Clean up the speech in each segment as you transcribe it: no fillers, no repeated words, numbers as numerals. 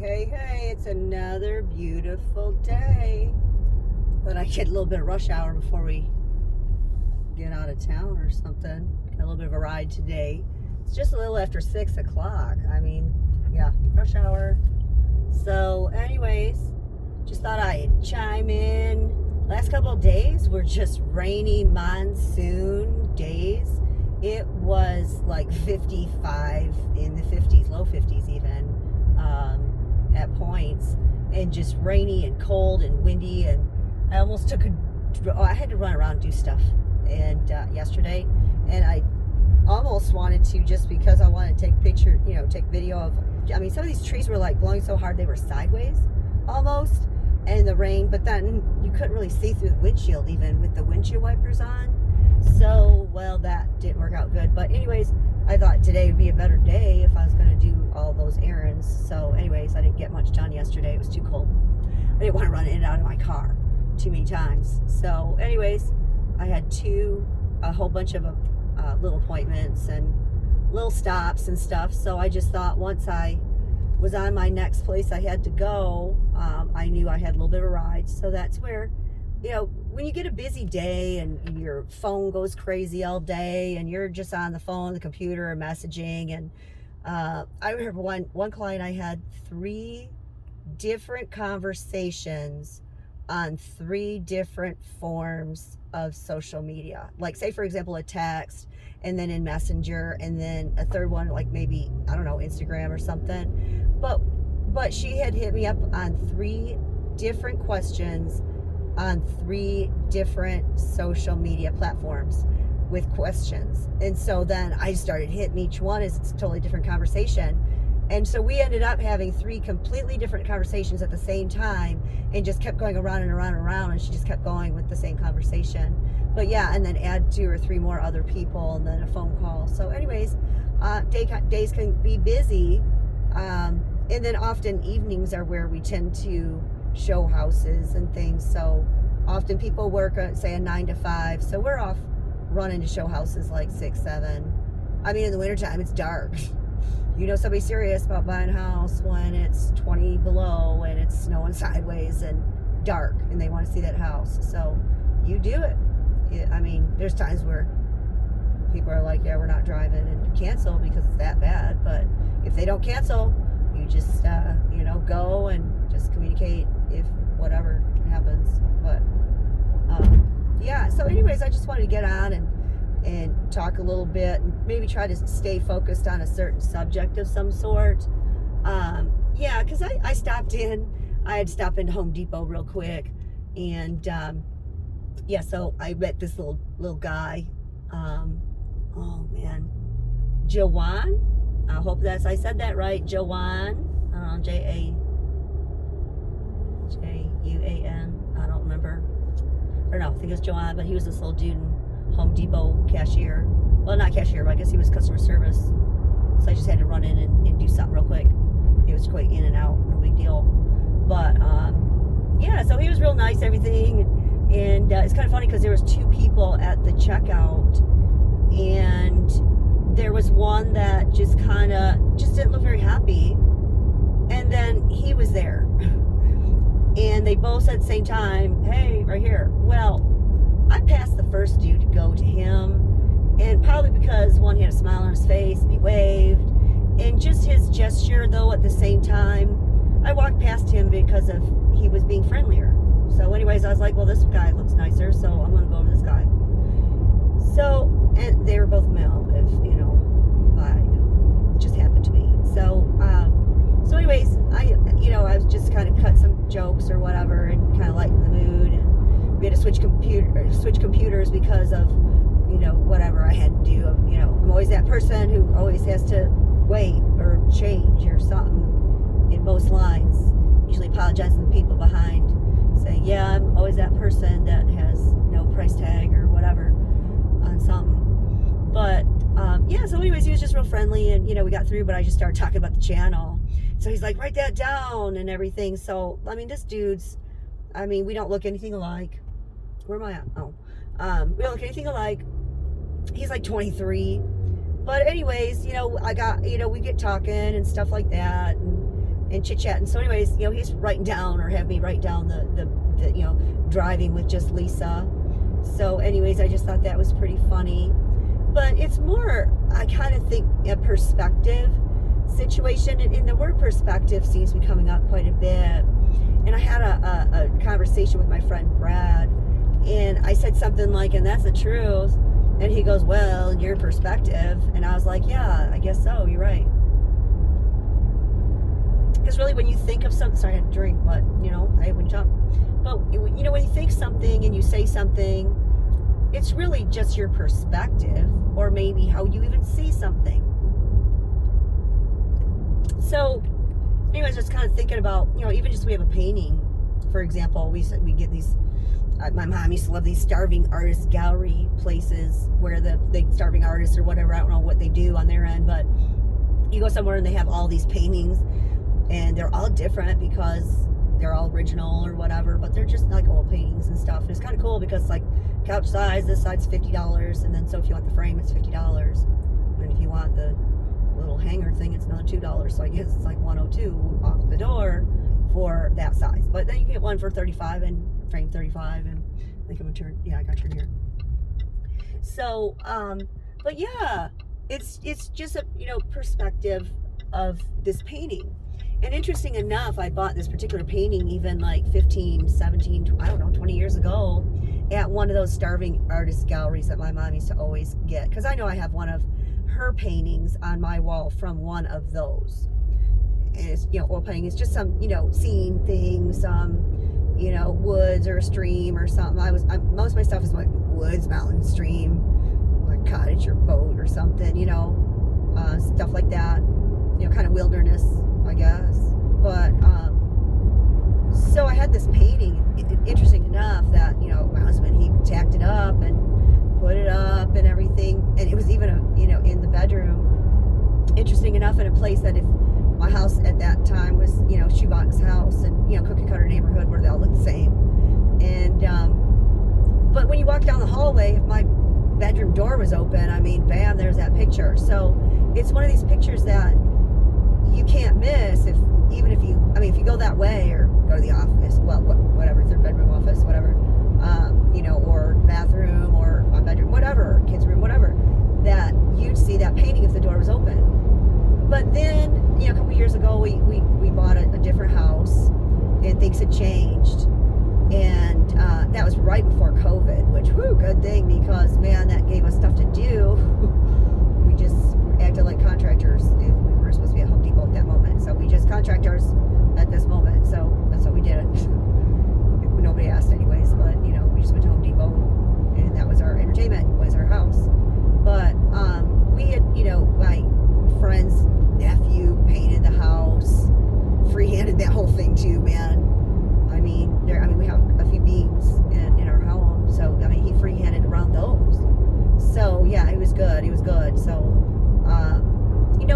Hey, it's another beautiful day. But I get a little bit of rush hour before we get out of town or something. Got a little bit of a ride today. It's just a little after 6 o'clock. Rush hour. So, anyways, just thought I'd chime in. Last couple of days were just rainy monsoon days. It was like 55 in the 50s, low 50s even. At points, and just rainy and cold and windy, and I almost I had to run around and do stuff and yesterday, and I almost wanted to, just because I wanted to take take video of, some of these trees were like blowing so hard they were sideways almost, and the rain, but then you couldn't really see through the windshield even with the windshield wipers on. So, well, that didn't work out good. But anyways, I thought today would be a better day if I was going to do all those errands. So anyways, I didn't get much done yesterday. It was too cold. I didn't want to run in and out of my car too many times. So anyways, I had a whole bunch of little appointments and little stops and stuff. So I just thought once I was on my next place I had to go, I knew I had a little bit of a ride. So that's where, when you get a busy day and your phone goes crazy all day and you're just on the phone, the computer, or messaging, and I remember one client, I had 3 different conversations on 3 different forms of social media. Like, say for example, a text, and then in Messenger, and then a third one, like maybe, I don't know, Instagram or something. But she had hit me up on 3 different questions on 3 different social media platforms with questions. And so then I started hitting each one as it's a totally different conversation. And so we ended up having 3 completely different conversations at the same time, and just kept going around and around and around, and she just kept going with the same conversation. But yeah, and then add 2 or 3 more other people, and then a phone call. So anyways, days can be busy. And then often evenings are where we tend to show houses and things. So often people work say a 9 to 5. So we're off running to show houses like 6, 7. In the wintertime, it's dark. Somebody's serious about buying a house when it's 20 below and it's snowing sideways and dark, and they want to see that house. So you do it. There's times where people are like, yeah, we're not driving, and cancel because it's that bad. But if they don't cancel, you just go and just communicate if whatever happens. But so anyways, I just wanted to get on and talk a little bit, and maybe try to stay focused on a certain subject of some sort. Because I had to stop into Home Depot real quick, and so I met this little guy. Jawan. I hope I said that right. Jawan. Jauan. I don't remember. Or no, I think it was Jawan, but he was this little dude in Home Depot cashier. Well, not cashier, but I guess he was customer service. So I just had to run in and do something real quick. It was quick, in and out, no big deal. But so he was real nice, everything. And it's kind of funny because there was 2 people at the checkout, and there was one that just didn't look very happy, and then he was there, and they both said at the same time, hey, right here. Well, I passed the first dude to go to him, and probably because one, he had a smile on his face and he waved, and just his gesture, though, at the same time, I walked past him because he was being friendlier. So anyways, I was like, well, this guy looks nicer, so I'm going to go over to this guy. So, and they were both male, if, it just happened to me. So anyways, I was just kind of cut some jokes or whatever and kind of lighten the mood. And we had to switch computers because of, whatever I had to do. I'm always that person who always has to wait or change or something in most lines. Usually apologize to the people behind, saying, yeah, I'm always that person that has no price tag or whatever on something. But so anyways, he was just real friendly, and we got through, but I just started talking about the channel. So he's like, write that down and everything. So this dude's, we don't look anything alike. Where am I at? We don't look anything alike. He's like 23. But anyways, I got, we get talking and stuff like that, and chit chat. And so anyways, he's writing down, or have me write down the driving with just Lisa. So anyways, I just thought that was pretty funny. But it's more, I kind of think, a perspective situation, and the word perspective seems to be coming up quite a bit. And I had a conversation with my friend Brad, and I said something like, and that's the truth. And he goes, well, in your perspective. And I was like, yeah, I guess so, you're right. Because really, when you think of something, sorry, I had a drink, but I wouldn't jump. But when you think something and you say something, it's really just your perspective, or maybe how you even see something. So anyways, just kind of thinking about, even just we have a painting, for example, we get these, my mom used to love these starving artist gallery places where the starving artists or whatever, I don't know what they do on their end, but you go somewhere and they have all these paintings, and they're all different because they're all original or whatever, but they're just like old paintings and stuff. And it's kind of cool because like couch size, this side's $50, and then so if you want the frame, it's $50, and if you want the little hanger thing, it's another $2. So I guess it's like $102 off the door for that size. But then you get one for $35 and frame $35, and I think I'm gonna turn. Yeah, I got to turn here. So, but yeah, it's just a perspective of this painting. And interesting enough, I bought this particular painting even like 15, 17, I don't know, 20 years ago at one of those starving artist galleries that my mom used to always get. Because I know I have one of her paintings on my wall from one of those. And it's, oil painting. It's just some, scene things, some, woods or a stream or something. Most of my stuff is like woods, mountain, stream, like cottage or boat or something, stuff like that. Kind of wilderness, I guess. But so I had this painting. Interesting enough that my husband, he tacked it up and put it up and everything, and it was even in the bedroom. Interesting enough, in a place that, if my house at that time was shoebox house and cookie cutter neighborhood where they all look the same, and but when you walk down the hallway, if my bedroom door was open, I mean, bam, there's that picture. So it's one of these pictures that you can't miss if you go that way or go to the office, well, whatever, third bedroom, office, whatever, or bathroom or my bedroom, whatever, kids' room, whatever, that you'd see that painting if the door was open. But then, a couple years ago, we bought a different house, and things had changed, and that was right before COVID, which, good thing, because man, that gave us stuff to do. We just acted like contractors if we were supposed to be at Home Depot at that moment. So we just contractors at this moment. So that's what we did. Nobody asked anyways, but we just went to Home Depot, and that was our entertainment, was our house. But we had, my friend's nephew painted the house, freehanded that whole thing too, man. We have a few beams in our home, so he freehanded around those. So yeah, it was good. So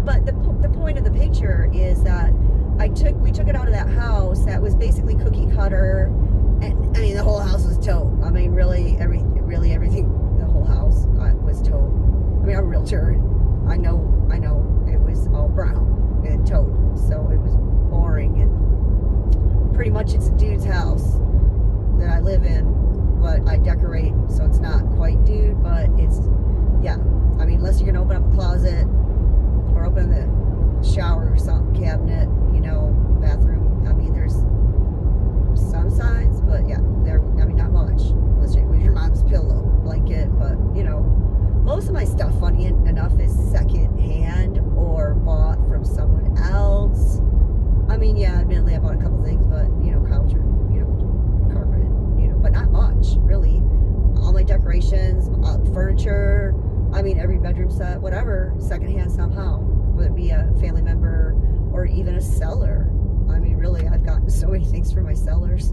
but the point of the picture is that we took it out of that house that was basically cookie cutter, and the whole house was taupe. Really everything, the whole house was taupe. I'm a realtor. I know it was all brown and taupe, so it was boring, and pretty much it's a dude's house that I live in, but I decorate, so it's not quite dude, but it's, yeah. Unless you're gonna open up a closet or open the shower or something, cabinet, bathroom. There's some signs, but yeah, not much. Unless with your mom's pillow, blanket, but most of my stuff, funny enough, is second hand or bought from someone else. Yeah, admittedly I bought a couple things, but couch or carpet, but not much really. All my decorations, furniture, every bedroom set, whatever, secondhand somehow, whether it be a family member or even a seller. Really, I've gotten so many things from my sellers,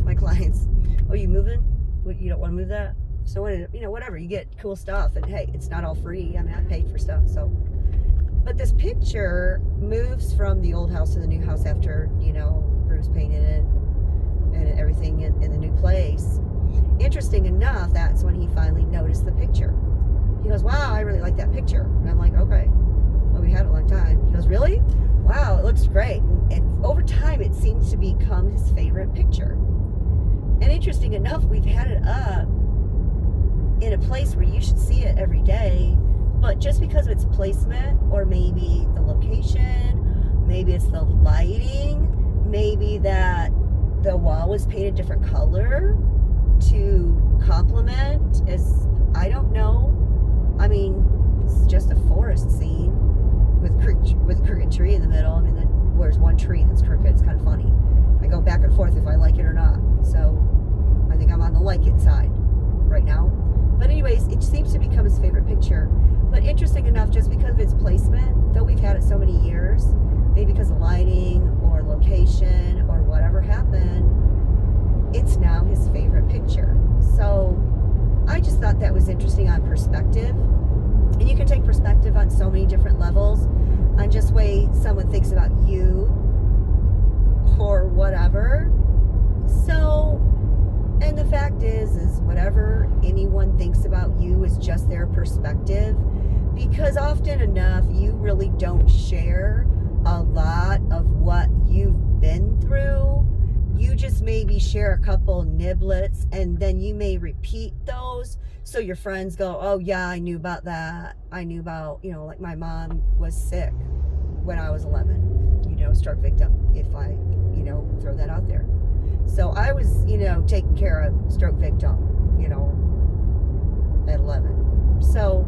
my clients. Oh, you moving? You don't want to move that? So whatever, you get cool stuff, and hey, it's not all free. I paid for stuff, so. But this picture moves from the old house to the new house after, Bruce painted it and everything in the new place. Interesting enough, that's when he finally noticed the picture. He goes, wow, I really like that picture. And I'm like, okay, well, we had it a long time. He goes, really? Wow, it looks great. And over time, it seems to become his favorite picture. And interesting enough, we've had it up in a place where you should see it every day, but just because of its placement, or maybe the location, maybe it's the lighting, maybe that the wall was painted different color to complement, as I don't know. I mean, it's just a forest scene with a crooked tree in the middle. I mean, where's one tree that's crooked? It's kind of funny. I go back and forth if I like it or not. So I think I'm on the like it side right now. But anyways, it seems to become his favorite picture. But interesting enough, just because of its placement, though we've had it so many years, maybe because of lighting or location or whatever happened, it's now his favorite picture. So I just thought that was interesting on perspective. And you can take perspective on so many different levels, on just way someone thinks about you or whatever. So, and the fact is whatever anyone thinks about you is just their perspective, because often enough you really don't share a lot of what you've been through. You just maybe share a couple niblets, and then you may repeat those, so your friends go, oh yeah, I knew about that. I knew about, like my mom was sick when I was 11, stroke victim, if I, throw that out there. So I was, taking care of stroke victim, at 11. So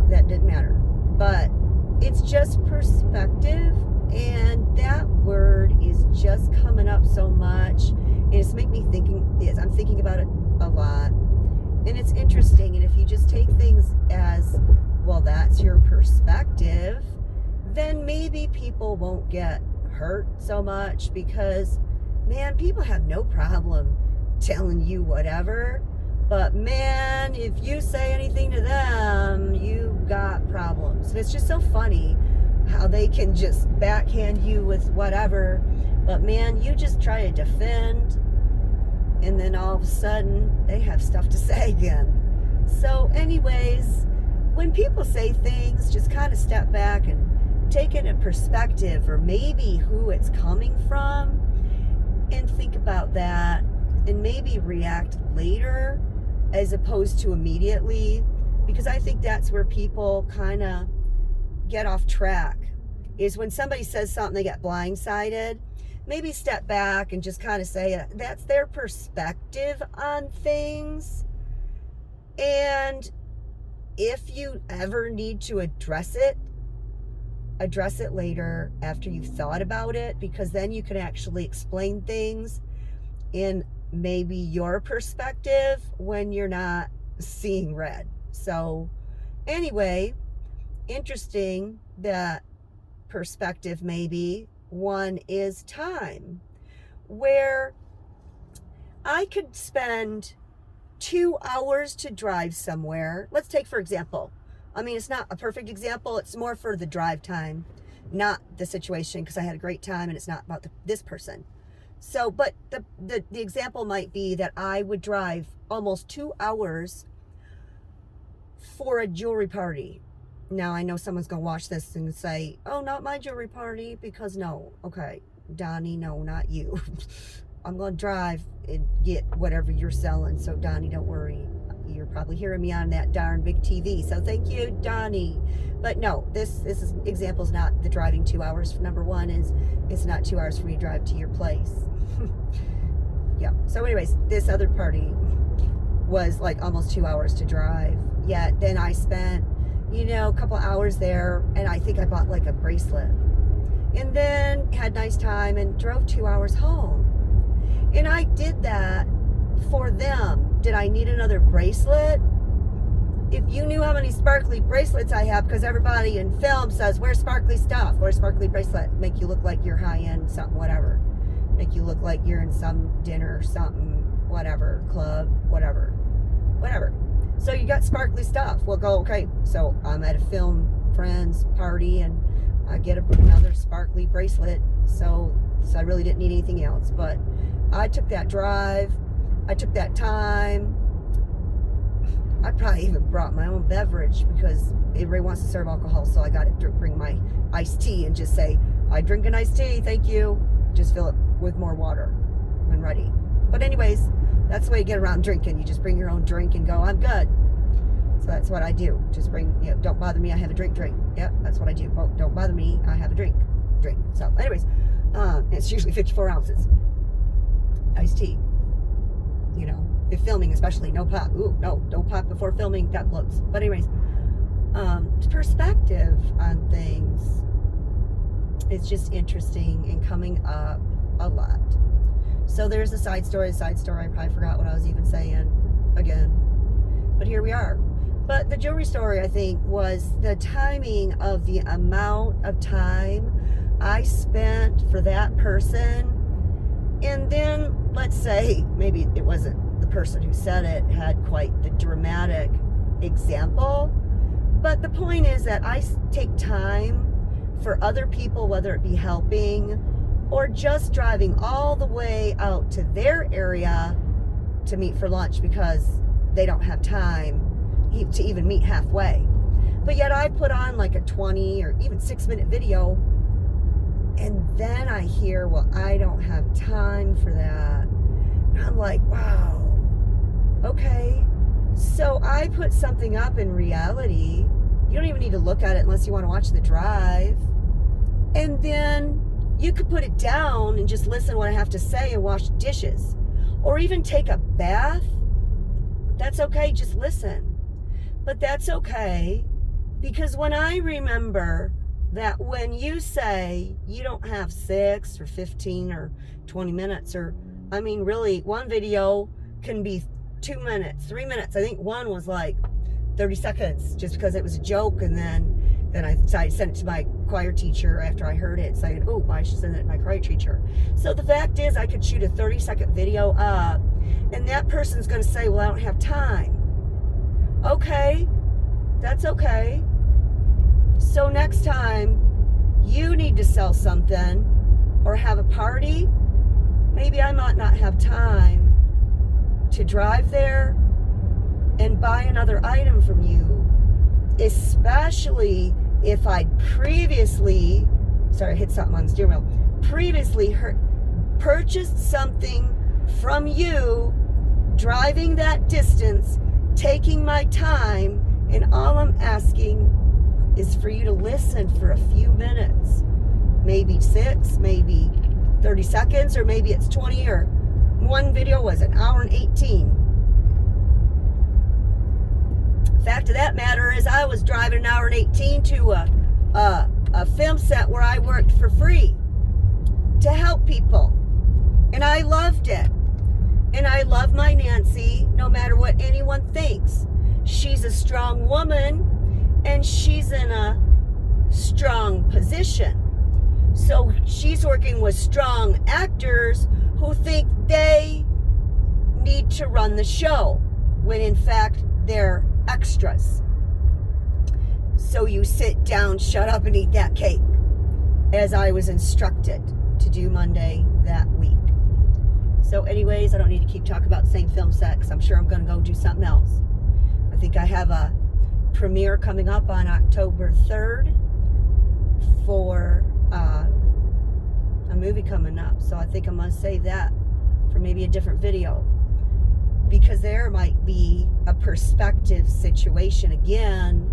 that didn't matter. But it's just perspective, and that word is just coming up so much. And it's making me I'm thinking about it a lot. And it's interesting. And if you just take things as, well, that's your perspective, then maybe people won't get hurt so much, because man, people have no problem telling you whatever, but man, if you say anything to them, you got problems. And it's just so funny how they can just backhand you with whatever, but man, you just try to defend, and then all of a sudden they have stuff to say again. So anyways, when people say things, just kind of step back and take it in perspective, or maybe who it's coming from, and think about that, and maybe react later as opposed to immediately, because I think that's where people kind of get off track, is when somebody says something, they get blindsided. Maybe step back and just kind of say that's their perspective on things, and if you ever need to address it later after you've thought about it, because then you can actually explain things in maybe your perspective when you're not seeing red. So anyway, interesting that perspective. Maybe one is time, where I could spend 2 hours to drive somewhere. Let's take, for example, it's not a perfect example. It's more for the drive time, not the situation, because I had a great time and it's not about this person. So, but the example might be that I would drive almost 2 hours for a jewelry party. Now, I know someone's going to watch this and say, oh, not my jewelry party, because no. Okay, Donnie, no, not you. I'm going to drive and get whatever you're selling. So, Donnie, don't worry. You're probably hearing me on that darn big TV. So thank you, Donnie. But no, this example is not the driving 2 hours. Number one is it's not 2 hours for me to drive to your place. Yeah. So anyways, this other party was like almost 2 hours to drive. Yet then I spent, a couple hours there, and I think I bought like a bracelet. And then had a nice time and drove 2 hours home. And I did that for them. Did I need another bracelet? If you knew how many sparkly bracelets I have, because everybody in film says, where's sparkly stuff? Where's sparkly bracelet? Make you look like you're high-end something, whatever. Make you look like you're in some dinner, something, whatever, club, whatever. So you got sparkly stuff. We'll go, okay, so I'm at a film friend's party, and I get another sparkly bracelet. So I really didn't need anything else. But I took that drive. I took that time. I probably even brought my own beverage, because everybody wants to serve alcohol, so I got to bring my iced tea and just say, I drink an iced tea, thank you. Just fill it with more water when ready. But anyways, that's the way you get around drinking. You just bring your own drink and go, I'm good. So that's what I do. Just bring, don't bother me, I have a drink. Yep, that's what I do. Oh, don't bother me, I have a drink. So anyways, it's usually 54 ounces. Iced tea. If filming especially, no pop. Ooh, no pop before filming, that bloats. But anyways, perspective on things is just interesting and coming up a lot. So there's a side story. I probably forgot what I was even saying again. But here we are. But the jewelry story, I think, was the timing of the amount of time I spent for that person. And then, let's say, maybe it wasn't the person who said it had quite the dramatic example. But the point is that I take time for other people, whether it be helping or just driving all the way out to their area to meet for lunch because they don't have time to even meet halfway. But yet I put on like a 20 or even 6-minute video, and then I hear, well, I don't have time for that. And I'm like, wow, okay. So I put something up in reality. You don't even need to look at it unless you want to watch the drive. And then you could put it down and just listen to what I have to say and wash dishes. Or even take a bath. That's okay, just listen. But that's okay, because when I remember that when you say you don't have 6 or 15 or 20 minutes, or, I mean, really, one video can be 2 minutes, 3 minutes. I think one was like 30 seconds just because it was a joke, and then I decided to send it to my choir teacher after I heard it, saying, oh, I should send it to my choir teacher. So the fact is, I could shoot a 30-second video up, and that person's going to say, well, I don't have time. Okay, that's okay. So next time you need to sell something or have a party, maybe I might not have time to drive there and buy another item from you, especially if I'd previously, hit something on the steering wheel, previously purchased something from you, driving that distance, taking my time, and all I'm asking is for you to listen for a few minutes, maybe 6, maybe 30 seconds, or maybe it's 20, or one video was an hour and 18. Fact of that matter is I was driving an hour and 18 to a film set where I worked for free to help people, and I loved it. And I love my Nancy, no matter what anyone thinks. She's a strong woman, and she's in a strong position. So she's working with strong actors who think they need to run the show, when in fact they're extras. So you sit down, shut up, and eat that cake, as I was instructed to do Monday that week. So anyways, I don't need to keep talking about the same film set, because I'm sure I'm going to go do something else. I think I have a premiere coming up on October 3rd for a movie coming up. So I think I'm going to save that for maybe a different video, because there might be a perspective situation again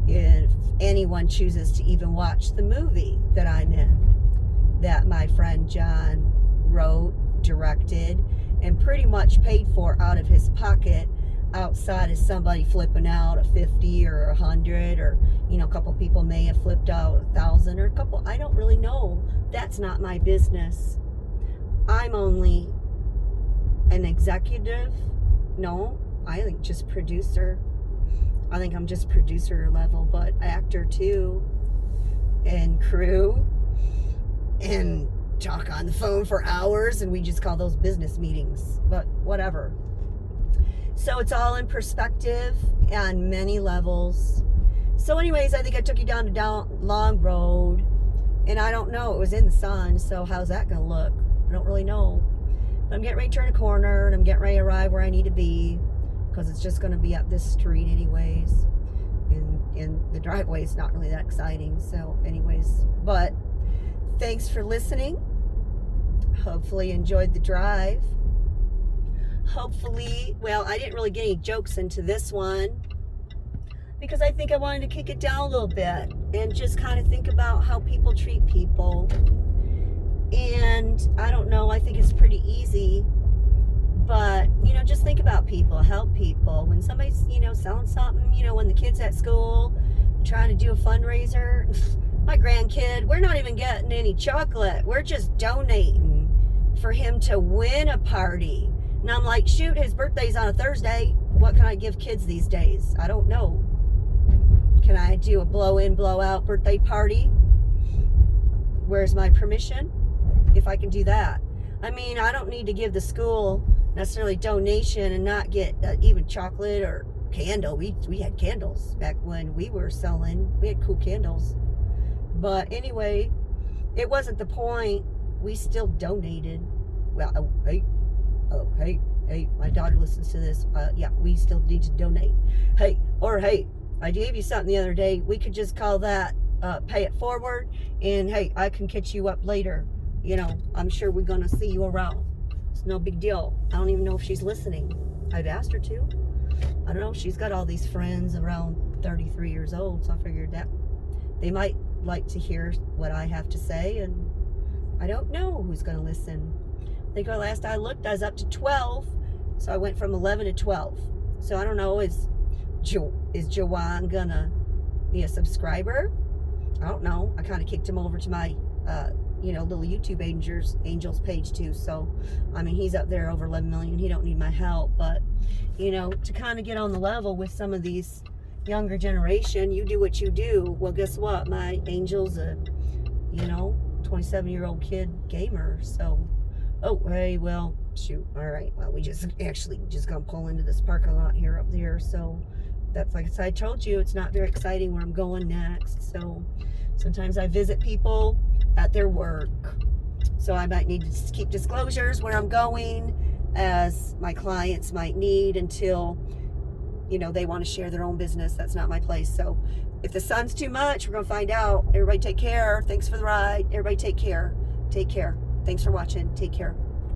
if anyone chooses to even watch the movie that I'm in, that my friend John wrote, directed, and pretty much paid for out of his pocket, outside of somebody flipping out a 50 or 100, or a couple people may have flipped out 1,000, or a couple, I don't really know. That's not my business. I'm only an executive. No, I think just producer. I think I'm just producer level, but actor too, and crew, and talk on the phone for hours, and we just call those business meetings, but whatever. So it's all in perspective on many levels. So anyways, I think I took you down a long road, and I don't know, it was in the sun, so how's that gonna look? I don't really know. But I'm getting ready to turn a corner, and I'm getting ready to arrive where I need to be, because it's just gonna be up this street anyways, and the driveway is not really that exciting. So anyways, but thanks for listening. Hopefully you enjoyed the drive. Hopefully, well, I didn't really get any jokes into this one because I think I wanted to kick it down a little bit and just kind of think about how people treat people. And I don't know, I think it's pretty easy, but, just think about people, help people. When somebody's, selling something, when the kid's at school trying to do a fundraiser, my grandkid, we're not even getting any chocolate. We're just donating for him to win a party. And I'm like, shoot, his birthday's on a Thursday. What can I give kids these days? I don't know. Can I do a blow-in, blow-out birthday party? Where's my permission? If I can do that. I mean, I don't need to give the school necessarily donation and not get even chocolate or candle. We had candles back when we were selling. We had cool candles. But anyway, it wasn't the point. We still donated. Well, hey, my daughter listens to this. Yeah, we still need to donate. Hey, I gave you something the other day. We could just call that pay it forward. And hey, I can catch you up later. I'm sure we're going to see you around. It's no big deal. I don't even know if she's listening. I've asked her to. I don't know. She's got all these friends around 33 years old, so I figured that they might like to hear what I have to say, and I don't know who's going to listen. I think last I looked, I was up to 12, so I went from 11 to 12. So I don't know, is Joanne going to be a subscriber? I don't know. I kind of kicked him over to my little YouTube Angels page too. So, I mean, he's up there over 11 million. He don't need my help. But, to kind of get on the level with some of these younger generation, you do what you do. Well, guess what? My Angel's a, 27-year-old kid gamer. So, oh, hey, well, shoot. All right. Well, we just gonna pull into this parking lot here up there. So, that's like I told you, it's not very exciting where I'm going next. So, sometimes I visit people at their work. So I might need to keep disclosures where I'm going, as my clients might need, until, they want to share their own business. That's not my place. So if the sun's too much, we're going to find out. Everybody take care. Thanks for the ride. Everybody take care. Take care. Thanks for watching. Take care.